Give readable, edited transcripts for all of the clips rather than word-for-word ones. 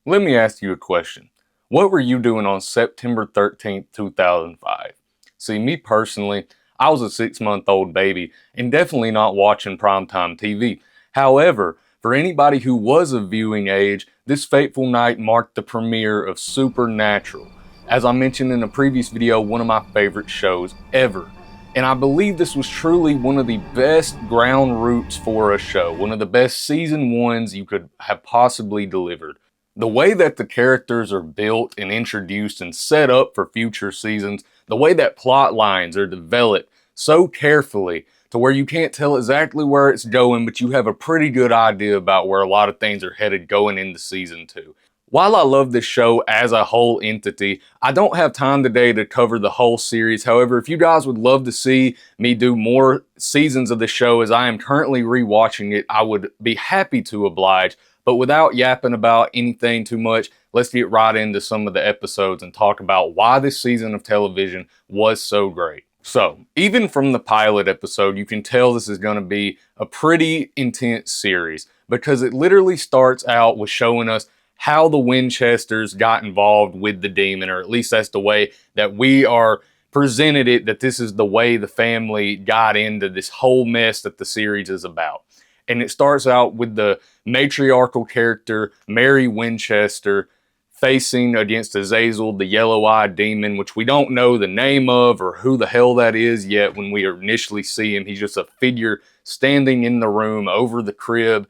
Let me ask you a question. What were you doing on September 13th, 2005? See, me personally, I was a 6-month-old baby and definitely not watching primetime TV. However, for anybody who was of viewing age, this fateful night marked the premiere of Supernatural. As I mentioned in a previous video, one of my favorite shows ever. And I believe this was truly one of the best ground roots for a show, one of the best season ones you could have possibly delivered. The way that the characters are built and introduced and set up for future seasons, the way that plot lines are developed so carefully to where you can't tell exactly where it's going, but you have a pretty good idea about where a lot of things are headed going into season 2. While I love this show as a whole entity, I don't have time today to cover the whole series. However, if you guys would love to see me do more seasons of the show as I am currently rewatching it, I would be happy to oblige. But without yapping about anything too much, let's get right into some of the episodes and talk about why this season of television was so great. So, even from the pilot episode, you can tell this is going to be a pretty intense series because it literally starts out with showing us how the Winchesters got involved with the demon, or at least that's the way that we are presented it, that this is the way the family got into this whole mess that the series is about. And it starts out with the matriarchal character, Mary Winchester, facing against Azazel, the yellow-eyed demon, which we don't know the name of or who the hell that is yet when we initially see him. He's just a figure standing in the room over the crib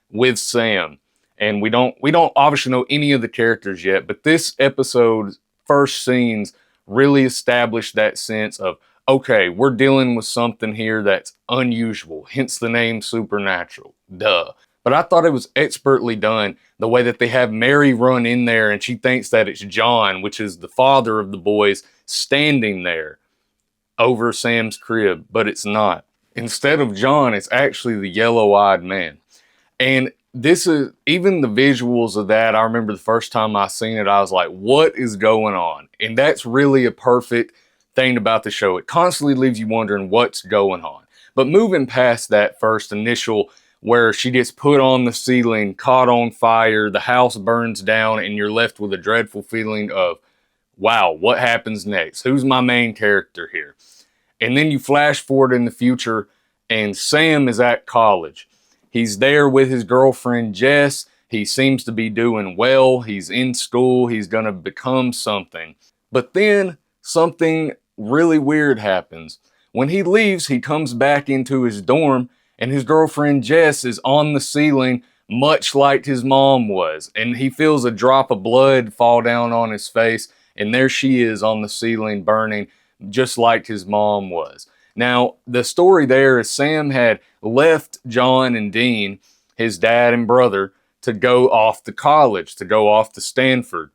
with Sam. And we don't obviously know any of the characters yet, but this episode's first scenes really establish that sense of, okay, we're dealing with something here that's unusual, hence the name Supernatural. Duh. But I thought it was expertly done, the way that they have Mary run in there and she thinks that it's John, which is the father of the boys, standing there over Sam's crib, but it's not. Instead of John, it's actually the yellow-eyed man. And this is, even the visuals of that, I remember the first time I seen it, I was like, what is going on? And that's really a perfect thing about the show. It constantly leaves you wondering what's going on. But moving past that first initial where she gets put on the ceiling, caught on fire, the house burns down, and you're left with a dreadful feeling of, wow, what happens next? Who's my main character here? And then you flash forward in the future, and Sam is at college. He's there with his girlfriend, Jess. He seems to be doing well. He's in school. He's going to become something. But then something really weird happens. When he leaves, he comes back into his dorm, and his girlfriend, Jess, is on the ceiling, much like his mom was. And he feels a drop of blood fall down on his face, and there she is on the ceiling burning, just like his mom was. Now, the story there is Sam had left John and Dean, his dad and brother, to go off to college, to go off to Stanford.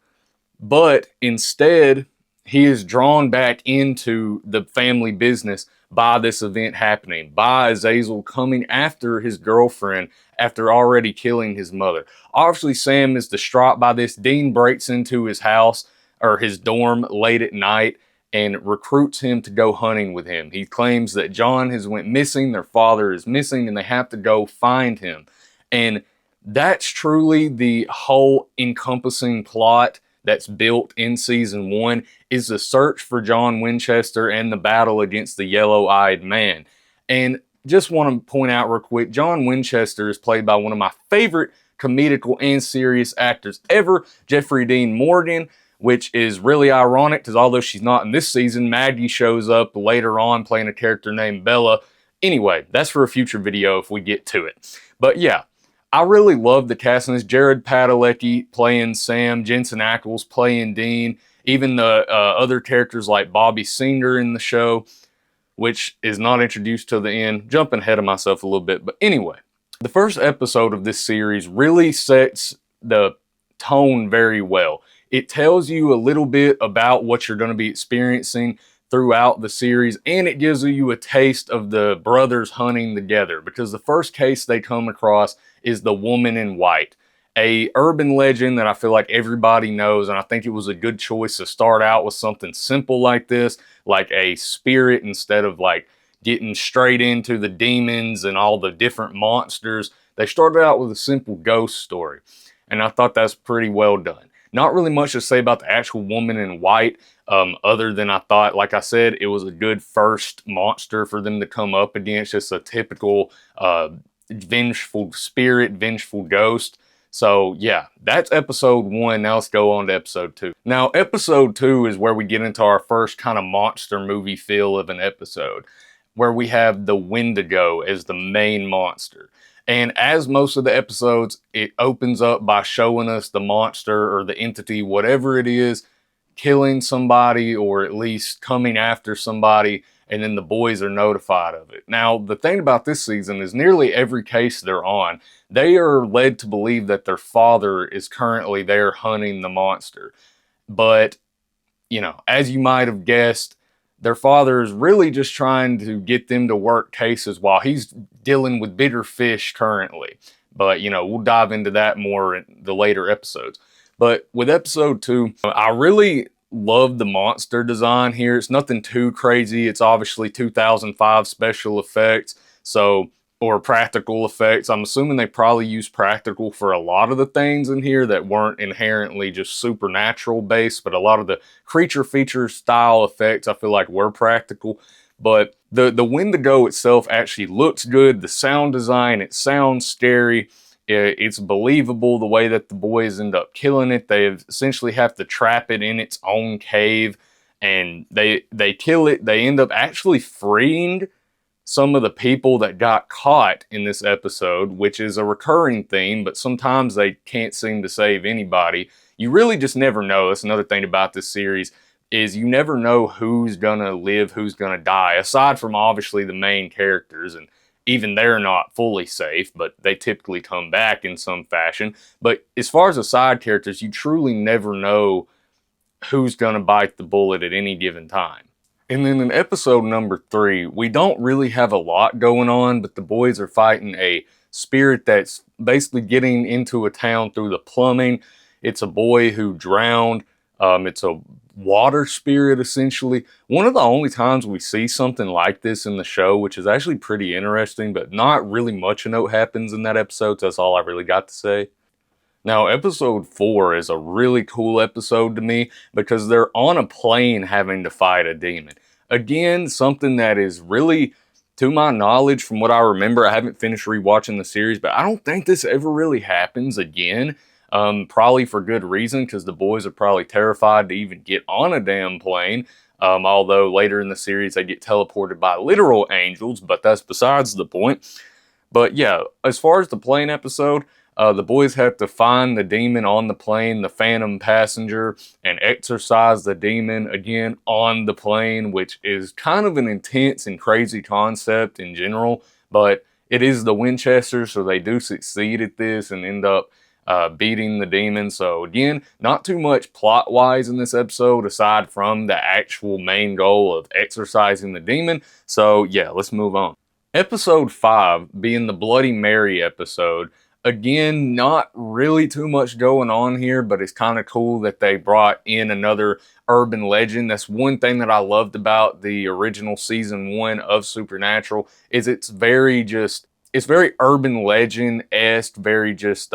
But instead, he is drawn back into the family business by this event happening, by Azazel coming after his girlfriend after already killing his mother. Obviously, Sam is distraught by this. Dean breaks into his house or his dorm late at night and recruits him to go hunting with him. He claims that John has went missing, their father is missing, and they have to go find him. And that's truly the whole encompassing plot that's built in season 1, is the search for John Winchester and the battle against the yellow-eyed man. And just want to point out real quick, John Winchester is played by one of my favorite comedical and serious actors ever, Jeffrey Dean Morgan, which is really ironic because although she's not in this season, Maggie shows up later on playing a character named Bella. Anyway, that's for a future video if we get to it. But yeah, I really love the casting. This Jared Padalecki playing Sam, Jensen Ackles playing Dean, even the other characters like Bobby Singer in the show, which is not introduced till the end. Jumping ahead of myself a little bit, but anyway, the first episode of this series really sets the tone very well. It tells you a little bit about what you're going to be experiencing throughout the series, and it gives you a taste of the brothers hunting together, because the first case they come across is the woman in white, a urban legend that I feel like everybody knows, and I think it was a good choice to start out with something simple like this, like a spirit, instead of like getting straight into the demons and all the different monsters. They started out with a simple ghost story. and I thought that's pretty well done. Not really much to say about the actual woman in white, other than I thought, like I said, it was a good first monster for them to come up against, just a typical vengeful spirit, vengeful ghost. So yeah, that's episode 1. Now let's go on to episode 2. Now episode 2 is where we get into our first kind of monster movie feel of an episode, where we have the Wendigo as the main monster. And as most of the episodes, it opens up by showing us the monster or the entity, whatever it is, killing somebody or at least coming after somebody, and then the boys are notified of it. Now, the thing about this season is nearly every case they're on, they are led to believe that their father is currently there hunting the monster. But, you know, as you might have guessed, their father is really just trying to get them to work cases while he's dealing with bigger fish currently. But, you know, we'll dive into that more in the later episodes. But with episode 2, I really love the monster design here. It's nothing too crazy. It's obviously 2005 special effects, or practical effects. I'm assuming they probably use practical for a lot of the things in here that weren't inherently just supernatural based, but a lot of the creature feature style effects I feel like were practical. But the Wendigo itself actually looks good. The sound design, it sounds scary. It's believable the way that the boys end up killing it. They essentially have to trap it in its own cave, and they kill it. They end up actually freeing some of the people that got caught in this episode, which is a recurring theme, but sometimes they can't seem to save anybody. You really just never know. That's another thing about this series, is you never know who's gonna live, who's gonna die, aside from obviously the main characters, and even they're not fully safe, but they typically come back in some fashion. But as far as the side characters, you truly never know who's gonna bite the bullet at any given time. And then in episode number 3, we don't really have a lot going on, but the boys are fighting a spirit that's basically getting into a town through the plumbing. It's a boy who drowned. It's a water spirit, essentially. One of the only times we see something like this in the show, which is actually pretty interesting, but not really much of note happens in that episode, so that's all I really got to say. Now, episode 4 is a really cool episode to me because they're on a plane having to fight a demon. Again, something that is really, to my knowledge, from what I remember, I haven't finished rewatching the series, but I don't think this ever really happens again. Probably for good reason, because the boys are probably terrified to even get on a damn plane. Although later in the series they get teleported by literal angels, but that's besides the point. But yeah, as far as the plane episode, the boys have to find the demon on the plane, the phantom passenger, and exorcise the demon again on the plane, which is kind of an intense and crazy concept in general, but it is the Winchesters, so they do succeed at this and end up beating the demon. So again, not too much plot-wise in this episode, aside from the actual main goal of exorcising the demon. So yeah, let's move on. Episode 5, being the Bloody Mary episode, again, not really too much going on here, but it's kind of cool that they brought in another urban legend. That's one thing that I loved about the original season 1 of Supernatural, is it's very urban legend-esque, very just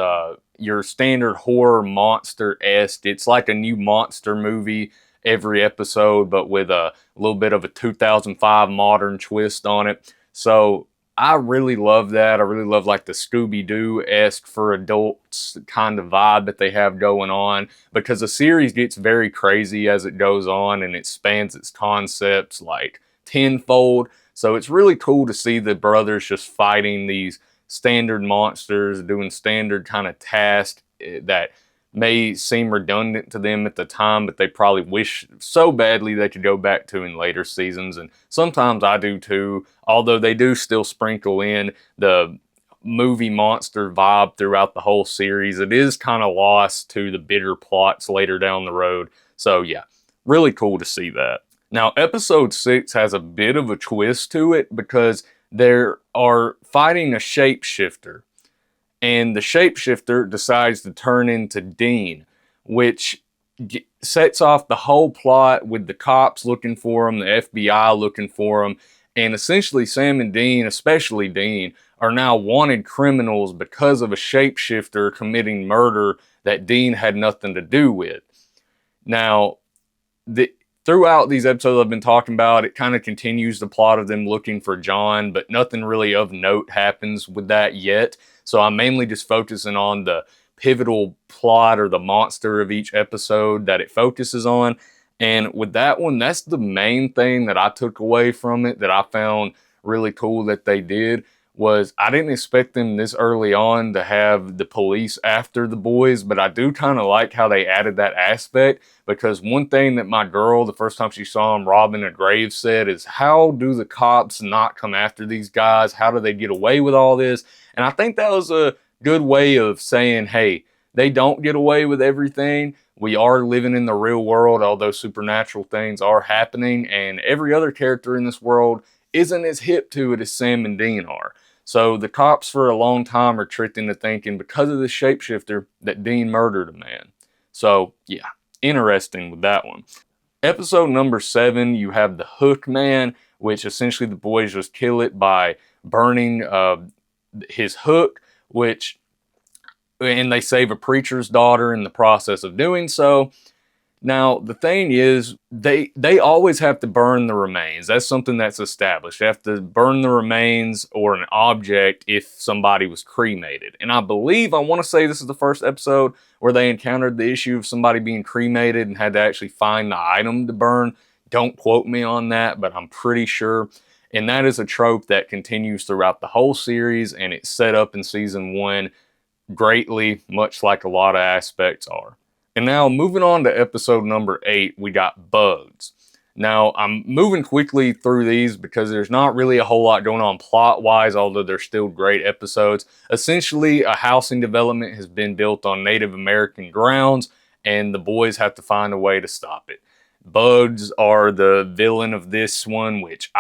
your standard horror monster-esque. It's like a new monster movie every episode, but with a little bit of a 2005 modern twist on it. So I really love that. I really love like the Scooby-Doo-esque for adults kind of vibe that they have going on, because the series gets very crazy as it goes on and it spans its concepts like tenfold. So it's really cool to see the brothers just fighting these standard monsters, doing standard kind of tasks that may seem redundant to them at the time, but they probably wish so badly they could go back to in later seasons. And sometimes I do too, although they do still sprinkle in the movie monster vibe throughout the whole series. It is kind of lost to the bitter plots later down the road. So yeah, really cool to see that. Now, episode 6 has a bit of a twist to it because they are fighting a shapeshifter. And the shapeshifter decides to turn into Dean, which sets off the whole plot with the cops looking for him, the FBI looking for him, and essentially Sam and Dean, especially Dean, are now wanted criminals because of a shapeshifter committing murder that Dean had nothing to do with. Now, throughout these episodes I've been talking about, it kind of continues the plot of them looking for John, but nothing really of note happens with that yet. So I'm mainly just focusing on the pivotal plot or the monster of each episode that it focuses on. And with that one, that's the main thing that I took away from it that I found really cool that they did. Was I didn't expect them this early on to have the police after the boys, but I do kind of like how they added that aspect, because one thing that my girl, the first time she saw him robbing a grave, said is, how do the cops not come after these guys? How do they get away with all this? And I think that was a good way of saying, hey, they don't get away with everything. We are living in the real world, although supernatural things are happening, and every other character in this world isn't as hip to it as Sam and Dean are. So the cops for a long time are tricked into thinking because of the shapeshifter that Dean murdered a man. So yeah, interesting with that one. Episode number 7, you have the Hook Man, which essentially the boys just kill it by burning his hook, and they save a preacher's daughter in the process of doing so. Now, the thing is, they always have to burn the remains. That's something that's established. They have to burn the remains or an object if somebody was cremated. And I want to say this is the first episode where they encountered the issue of somebody being cremated and had to actually find the item to burn. Don't quote me on that, but I'm pretty sure. And that is a trope that continues throughout the whole series, and it's set up in season 1 greatly, much like a lot of aspects are. And now moving on to episode number 8, we got Bugs. Now I'm moving quickly through these because there's not really a whole lot going on plot-wise, although they're still great episodes. Essentially, a housing development has been built on Native American grounds, and the boys have to find a way to stop it. Bugs are the villain of this one, which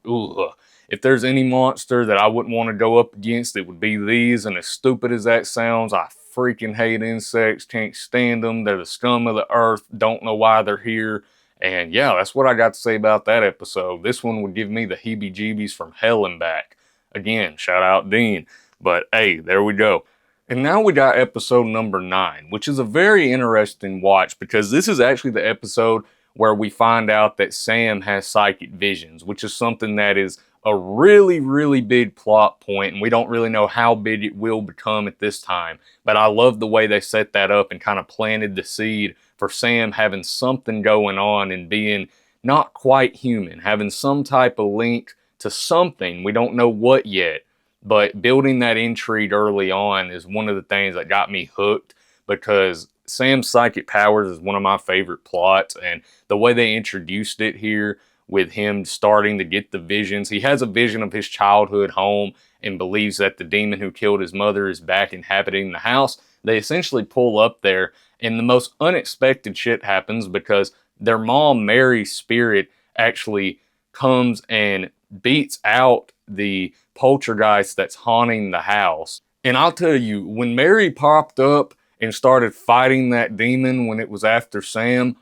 if there's any monster that I wouldn't want to go up against, it would be these. And as stupid as that sounds, I freaking hate insects, can't stand them. They're the scum of the earth, don't know why they're here. And yeah, that's what I got to say about that episode. This one would give me the heebie-jeebies from hell and back. Again, shout out Dean. But hey, there we go. And now we got episode number 9, which is a very interesting watch because this is actually the episode where we find out that Sam has psychic visions, which is something that is a really, really big plot point, and we don't really know how big it will become at this time. But I love the way they set that up and kind of planted the seed for Sam having something going on and being not quite human, having some type of link to something. We don't know what yet, but building that intrigue early on is one of the things that got me hooked, because Sam's psychic powers is one of my favorite plots, and the way they introduced it here with him starting to get the visions. He has a vision of his childhood home and believes that the demon who killed his mother is back inhabiting the house. They essentially pull up there, and the most unexpected shit happens because their mom, Mary's spirit, actually comes and beats out the poltergeist that's haunting the house. And I'll tell you, when Mary popped up and started fighting that demon when it was after Sam,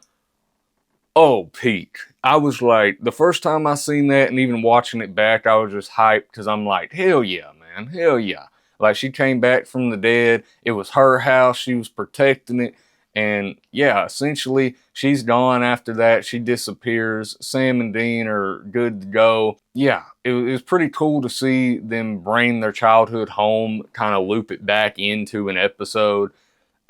oh, peak. I was like, the first time I seen that and even watching it back, I was just hyped because I'm like, hell yeah, man, hell yeah. Like, she came back from the dead. It was her house. She was protecting it. And yeah, essentially, she's gone after that. She disappears. Sam and Dean are good to go. Yeah, it was pretty cool to see them bring their childhood home, kind of loop it back into an episode.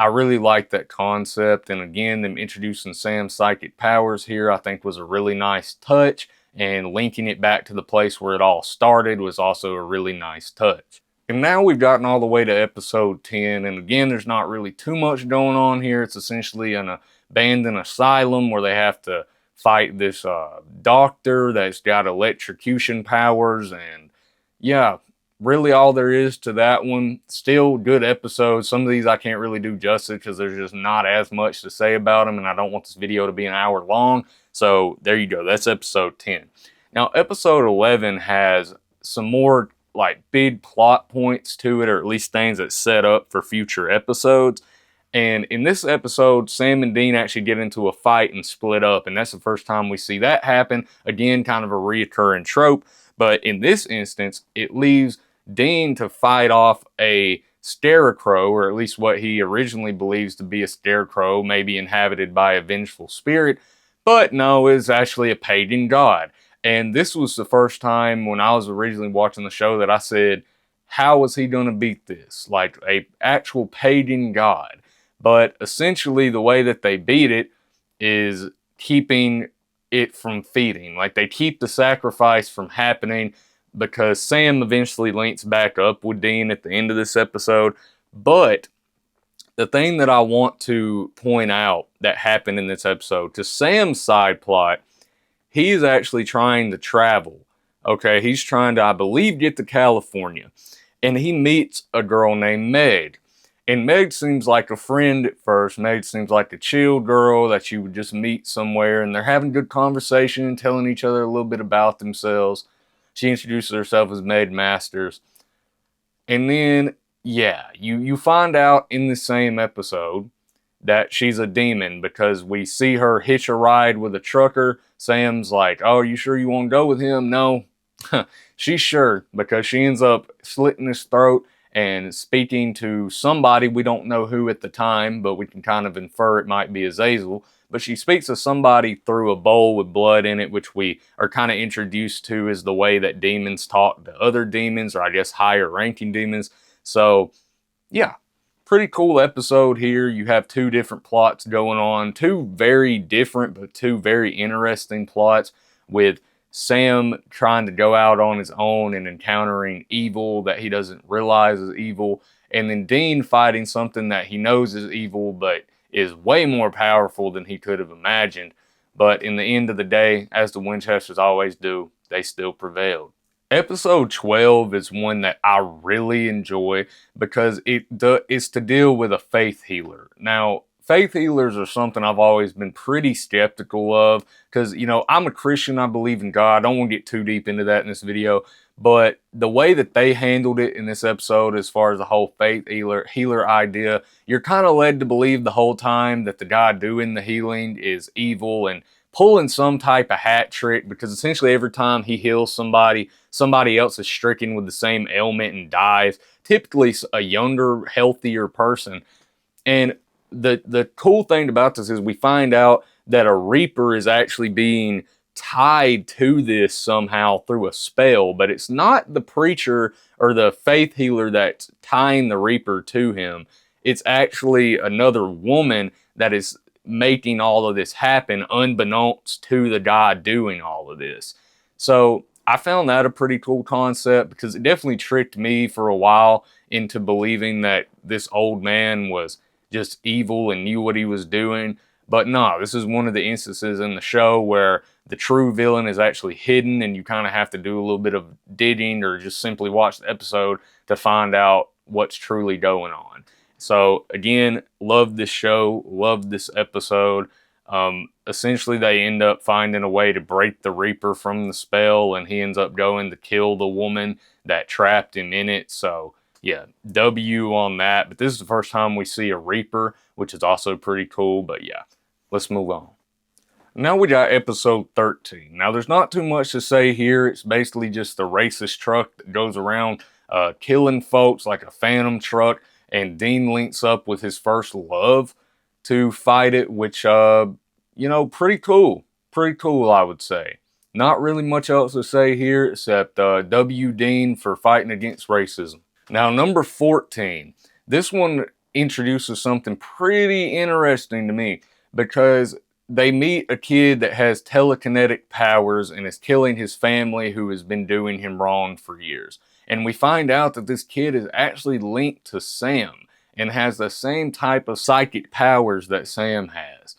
I really like that concept, and again, them introducing Sam's psychic powers here I think was a really nice touch, and linking it back to the place where it all started was also a really nice touch. And now we've gotten all the way to episode 10, and again, there's not really too much going on here. It's essentially an abandoned asylum where they have to fight this doctor that's got electrocution powers, and yeah, really all there is to that one. Still good episodes. Some of these I can't really do justice because there's just not as much to say about them, and I don't want this video to be an hour long. So there you go. That's episode 10. Now episode 11 has some more like big plot points to it, or at least things that set up for future episodes. And in this episode, Sam and Dean actually get into a fight and split up, and that's the first time we see that happen. Again, kind of a reoccurring trope, but in this instance, it leaves Dean to fight off a scarecrow, or at least what he originally believes to be a scarecrow, maybe inhabited by a vengeful spirit, but no, it's actually a pagan god. And this was the first time when I was originally watching the show that I said, how is he going to beat this? Like a actual pagan god. But essentially the way that they beat it is keeping it from feeding. Like they keep the sacrifice from happening because Sam eventually links back up with Dean at the end of this episode. But the thing that I want to point out that happened in this episode, to Sam's side plot, he's actually trying to travel. Okay, he's trying to, I believe, get to California. And he meets a girl named Meg. And Meg seems like a friend at first. Meg seems like a chill girl that you would just meet somewhere. And they're having good conversation and telling each other a little bit about themselves. She introduces herself as Meg Masters. And then, yeah, you find out in the same episode that she's a demon because we see her hitch a ride with a trucker. Sam's like, oh, are you sure you want to go with him? No. She's sure, because she ends up slitting his throat and speaking to somebody. We don't know who at the time, but we can kind of infer it might be Azazel. But she speaks to somebody through a bowl with blood in it, which we are kind of introduced to as the way that demons talk to other demons, or I guess higher ranking demons. So, yeah, pretty cool episode here. You have two different plots going on, two very different but two very interesting plots, with Sam trying to go out on his own and encountering evil that he doesn't realize is evil, and then Dean fighting something that he knows is evil but is way more powerful than he could have imagined. But in the end of the day, as the Winchesters always do, they still prevailed. Episode 12 is one that I really enjoy because it's to deal with a faith healer. Now, faith healers are something I've always been pretty skeptical of because, you know, I'm a Christian, I believe in God. I don't want to get too deep into that in this video, but the way that they handled it in this episode as far as the whole faith healer idea, you're kind of led to believe the whole time that the guy doing the healing is evil and pulling some type of hat trick, because essentially every time he heals somebody, somebody else is stricken with the same ailment and dies, typically a younger, healthier person. And the cool thing about this is we find out that a Reaper is actually being tied to this somehow through a spell, but it's not the preacher or the faith healer that's tying the Reaper to him. It's actually another woman that is making all of this happen unbeknownst to the guy doing all of this. So I found that a pretty cool concept because it definitely tricked me for a while into believing that this old man was just evil and knew what he was doing. But no, this is one of the instances in the show where the true villain is actually hidden, and you kind of have to do a little bit of digging or just simply watch the episode to find out what's truly going on. So again, love this show, love this episode. Essentially they end up finding a way to break the Reaper from the spell, and he ends up going to kill the woman that trapped him in it. So yeah, W on that. But this is the first time we see a Reaper, which is also pretty cool. But yeah, let's move on. Now we got episode 13. Now there's not too much to say here. It's basically just a racist truck that goes around killing folks like a phantom truck. And Dean links up with his first love to fight it, which, you know, pretty cool. Pretty cool, I would say. Not really much else to say here except W Dean for fighting against racism. Now, number 14. This one introduces something pretty interesting to me because they meet a kid that has telekinetic powers and is killing his family who has been doing him wrong for years. And we find out that this kid is actually linked to Sam and has the same type of psychic powers that Sam has.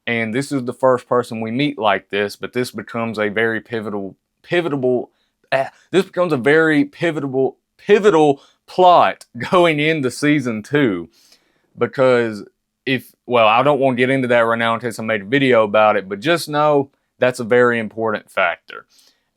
And this is the first person we meet like this, but this becomes a very pivotal plot going into season 2. Because I don't want to get into that right now in case I made a video about it, but just know that's a very important factor.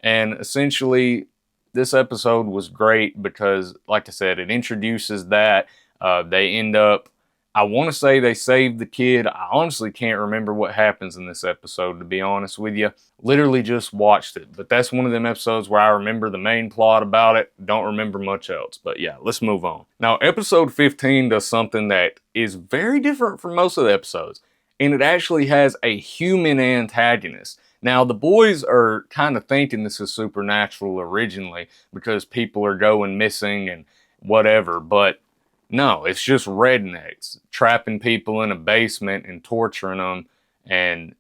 And essentially, this episode was great because, like I said, it introduces that. They end up, I want to say they saved the kid. I honestly can't remember what happens in this episode, to be honest with you. Literally just watched it. But that's one of them episodes where I remember the main plot about it. Don't remember much else. But yeah, let's move on. Now, episode 15 does something that is very different from most of the episodes. And it actually has a human antagonist. Now, the boys are kind of thinking this is supernatural originally because people are going missing and whatever. But no, it's just rednecks trapping people in a basement and torturing them. And,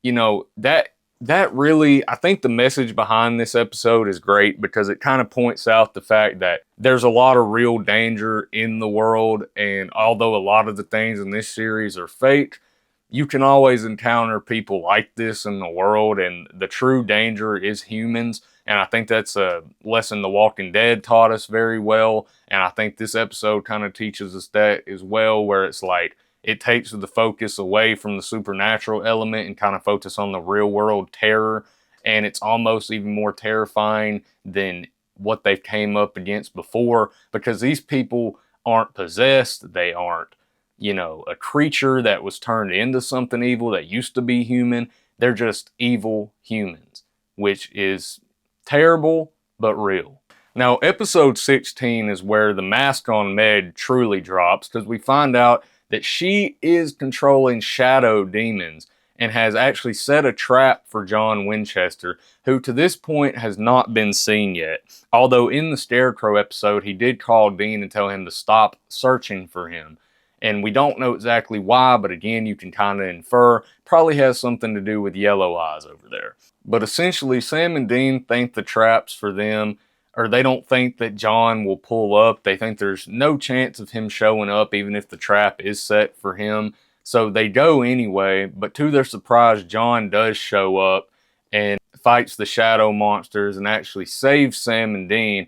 you know, that really, I think the message behind this episode is great because it kind of points out the fact that there's a lot of real danger in the world. And although a lot of the things in this series are fake, you can always encounter people like this in the world, and the true danger is humans. And I think that's a lesson The Walking Dead taught us very well. And I think this episode kind of teaches us that as well, where it's like it takes the focus away from the supernatural element and kind of focus on the real world terror. And it's almost even more terrifying than what they've came up against before, because these people aren't possessed. They aren't, you know, a creature that was turned into something evil that used to be human. They're just evil humans, which is terrible, but real. Now, episode 16 is where the mask on Med truly drops, because we find out that she is controlling shadow demons and has actually set a trap for John Winchester, who to this point has not been seen yet. Although in the Scarecrow episode, he did call Dean and tell him to stop searching for him. And we don't know exactly why, but again, you can kind of infer. Probably has something to do with Yellow Eyes over there. But essentially, Sam and Dean think the trap's for them, or they don't think that John will pull up. They think there's no chance of him showing up, even if the trap is set for him. So they go anyway, but to their surprise, John does show up and fights the shadow monsters and actually saves Sam and Dean.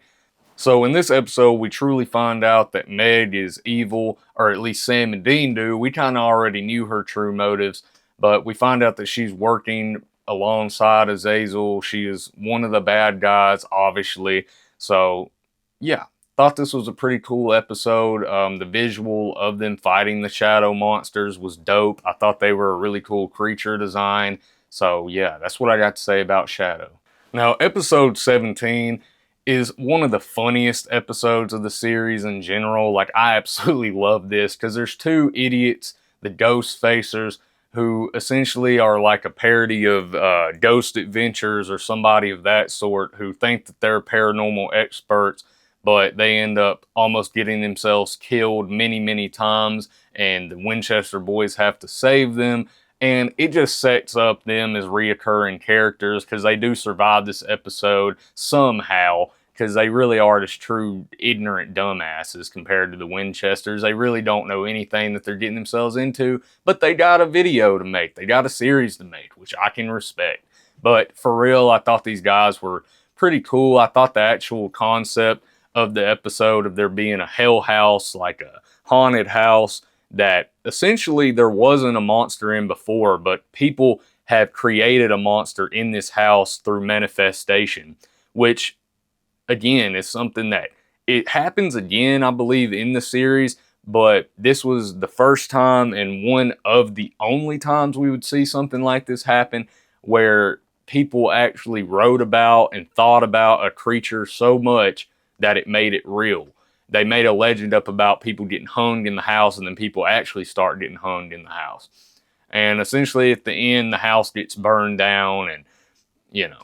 So in this episode, we truly find out that Meg is evil, or at least Sam and Dean do. We kind of already knew her true motives, but we find out that she's working alongside Azazel. She is one of the bad guys, obviously. So yeah, thought this was a pretty cool episode. The visual of them fighting the shadow monsters was dope. I thought they were a really cool creature design. So yeah, that's what I got to say about Shadow. Now, episode 17 is one of the funniest episodes of the series in general. Like, I absolutely love this because there's two idiots, the Ghost Facers, who essentially are like a parody of Ghost Adventures or somebody of that sort, who think that they're paranormal experts, but they end up almost getting themselves killed many, many times, and the Winchester boys have to save them. And it just sets up them as reoccurring characters because they do survive this episode somehow, because they really are just true ignorant dumbasses compared to the Winchesters. They really don't know anything that they're getting themselves into, but they got a video to make. They got a series to make, which I can respect. But for real, I thought these guys were pretty cool. I thought the actual concept of the episode of there being a hell house, like a haunted house, that essentially there wasn't a monster in before, but people have created a monster in this house through manifestation, which again is something that it happens again, I believe, in the series, but this was the first time and one of the only times we would see something like this happen, where people actually wrote about and thought about a creature so much that it made it real. They made a legend up about people getting hung in the house, and then people actually start getting hung in the house. And essentially at the end, the house gets burned down and, you know,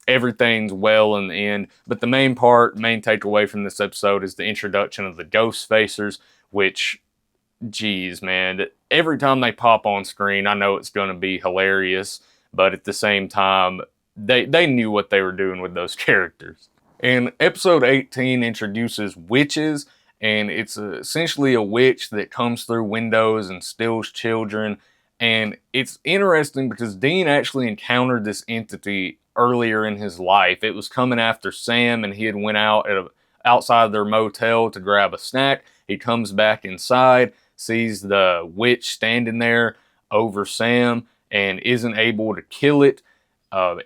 everything's well in the end. But the main takeaway from this episode is the introduction of the Ghost Facers, which, geez, man, every time they pop on screen, I know it's going to be hilarious, but at the same time, they knew what they were doing with those characters. And episode 18 introduces witches, and it's essentially a witch that comes through windows and steals children. And it's interesting because Dean actually encountered this entity earlier in his life. It was coming after Sam, and he had went out outside their motel to grab a snack. He comes back inside, sees the witch standing there over Sam, and isn't able to kill it.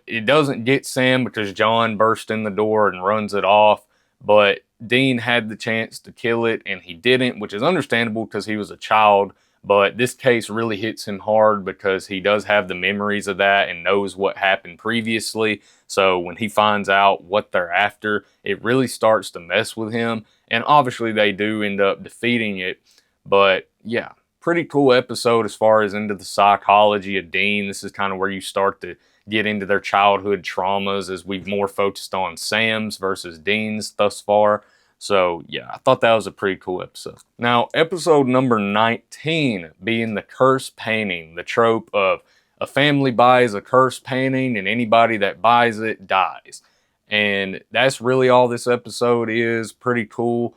It doesn't get Sam because John burst in the door and runs it off, but Dean had the chance to kill it and he didn't, which is understandable because he was a child. But this case really hits him hard because he does have the memories of that and knows what happened previously. So when he finds out what they're after, it really starts to mess with him. And obviously they do end up defeating it. But yeah, pretty cool episode as far as into the psychology of Dean. This is kind of where you start to get into their childhood traumas, as we've more focused on Sam's versus Dean's thus far. So yeah, I thought that was a pretty cool episode. Now, episode number 19 being the curse painting, the trope of a family buys a curse painting and anybody that buys it dies. And that's really all this episode is. Pretty cool.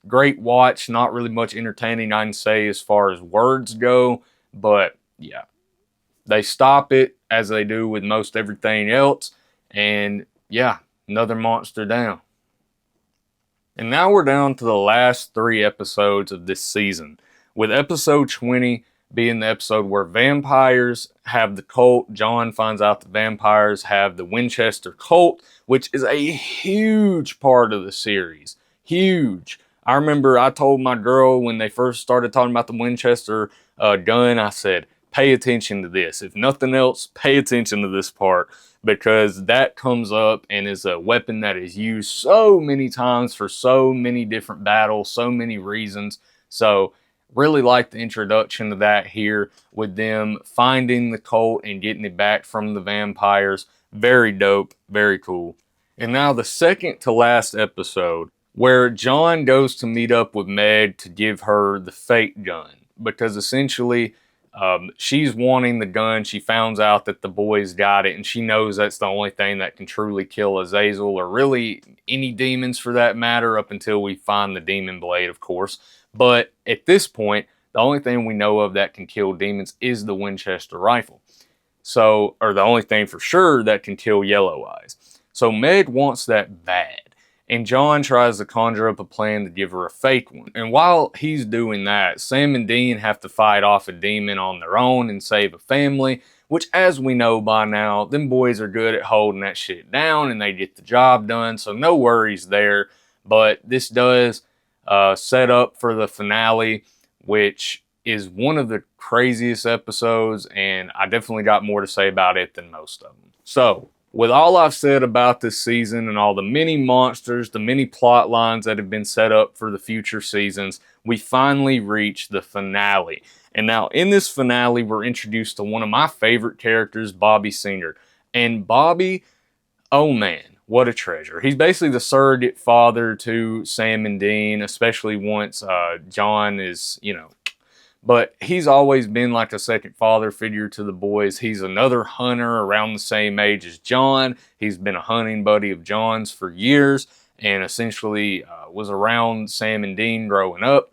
Great watch, not really much entertaining I can say as far as words go, but yeah, they stop it as they do with most everything else, and yeah, another monster down. And now we're down to the last 3 episodes of this season, with episode 20 being the episode where vampires have the cult. John finds out the vampires have the Winchester cult, which is a huge part of the series. Huge. I remember I told my girl when they first started talking about the Winchester gun, I said, pay attention to this. If nothing else, pay attention to this part, because that comes up and is a weapon that is used so many times for so many different battles, so many reasons. So really like the introduction to that here with them finding the cult and getting it back from the vampires. Very dope, very cool. And now the second to last episode, where John goes to meet up with Meg to give her the fake gun, because essentially she's wanting the gun. She finds out that the boys got it, and she knows that's the only thing that can truly kill Azazel, or really any demons for that matter, up until we find the demon blade, of course. But at this point, the only thing we know of that can kill demons is the Winchester rifle. So, or the only thing for sure that can kill Yellow Eyes. So Meg wants that bad. And John tries to conjure up a plan to give her a fake one. And while he's doing that, Sam and Dean have to fight off a demon on their own and save a family, which, as we know by now, them boys are good at holding that shit down and they get the job done, so no worries there. But this does set up for the finale, which is one of the craziest episodes, and I definitely got more to say about it than most of them. So, with all I've said about this season and all the many monsters, the many plot lines that have been set up for the future seasons, we finally reach the finale. And now in this finale, we're introduced to one of my favorite characters, Bobby Singer. And Bobby, oh man, what a treasure. He's basically the surrogate father to Sam and Dean, especially once John is, but he's always been like a second father figure to the boys. He's another hunter around the same age as John. He's been a hunting buddy of John's for years, and essentially was around Sam and Dean growing up.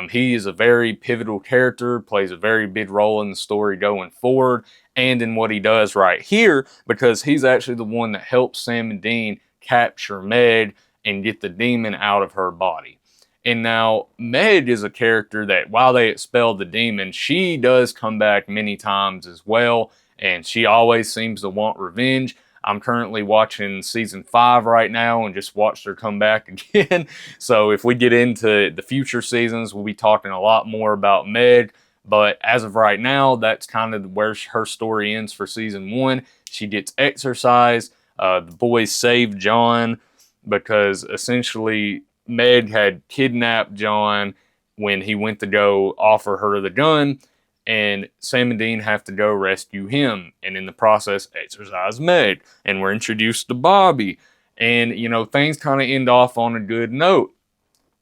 He is a very pivotal character, plays a very big role in the story going forward, and in what he does right here, because he's actually the one that helps Sam and Dean capture Meg and get the demon out of her body. And now, Meg is a character that, while they expelled the demon, she does come back many times as well, and she always seems to want revenge. I'm currently watching season 5 right now and just watched her come back again. So if we get into the future seasons, we'll be talking a lot more about Meg. But as of right now, that's kind of where her story ends for season 1. She gets exorcised. The boys save John because essentially Meg had kidnapped John when he went to go offer her the gun, and Sam and Dean have to go rescue him, and in the process exorcise Meg, and we're introduced to Bobby, and things kind of end off on a good note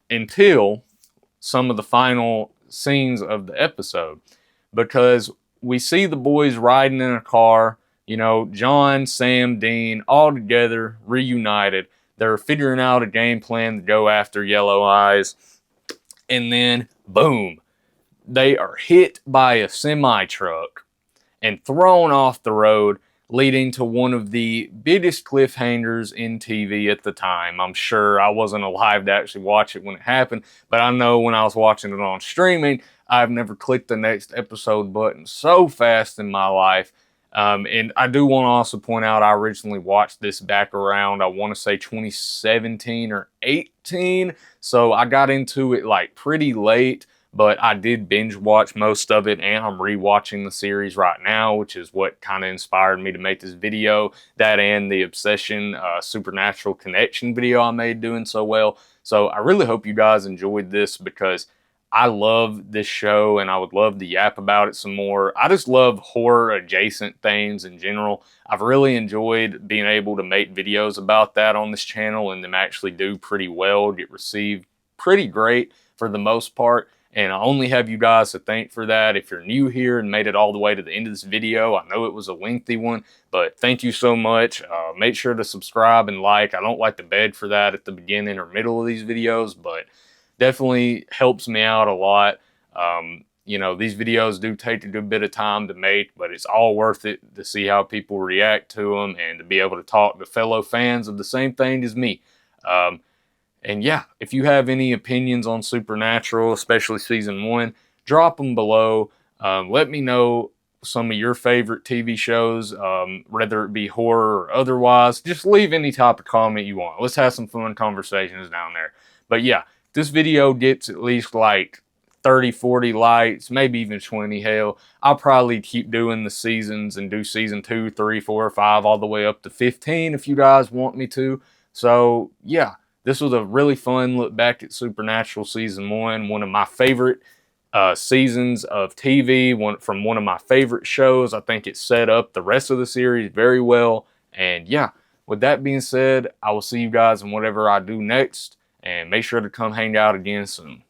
until some of the final scenes of the episode, because we see the boys riding in a car, John, Sam, Dean, all together, reunited. They're figuring out a game plan to go after Yellow Eyes. And then, boom, they are hit by a semi-truck and thrown off the road, leading to one of the biggest cliffhangers in TV at the time. I'm sure I wasn't alive to actually watch it when it happened, but I know when I was watching it on streaming, I've never clicked the next episode button so fast in my life. And I do want to also point out I originally watched this back around, I want to say 2017 or 18. So I got into it like pretty late, but I did binge watch most of it, and I'm rewatching the series right now, which is what kind of inspired me to make this video. That and the Obsession Supernatural Connection video I made doing so well. So I really hope you guys enjoyed this, because I love this show and I would love to yap about it some more. I just love horror adjacent things in general. I've really enjoyed being able to make videos about that on this channel, and them actually do pretty well, get received pretty great for the most part. And I only have you guys to thank for that. If you're new here and made it all the way to the end of this video, I know it was a lengthy one, but thank you so much. Make sure to subscribe and like. I don't like to beg for that at the beginning or middle of these videos, but definitely helps me out a lot. You know, these videos do take a good bit of time to make, but it's all worth it to see how people react to them and to be able to talk to fellow fans of the same thing as me. And yeah, if you have any opinions on Supernatural, especially season 1, drop them below. Let me know some of your favorite TV shows, whether it be horror or otherwise. Just leave any type of comment you want. Let's have some fun conversations down there. But yeah, this video gets at least like 30, 40 likes, maybe even 20, hell, I'll probably keep doing the seasons and do season 2, 3, 4, 5, all the way up to 15 if you guys want me to. So yeah, this was a really fun look back at Supernatural season 1, one of my favorite seasons of TV, from one of my favorite shows. I think it set up the rest of the series very well. And yeah, with that being said, I will see you guys in whatever I do next. And make sure to come hang out again soon.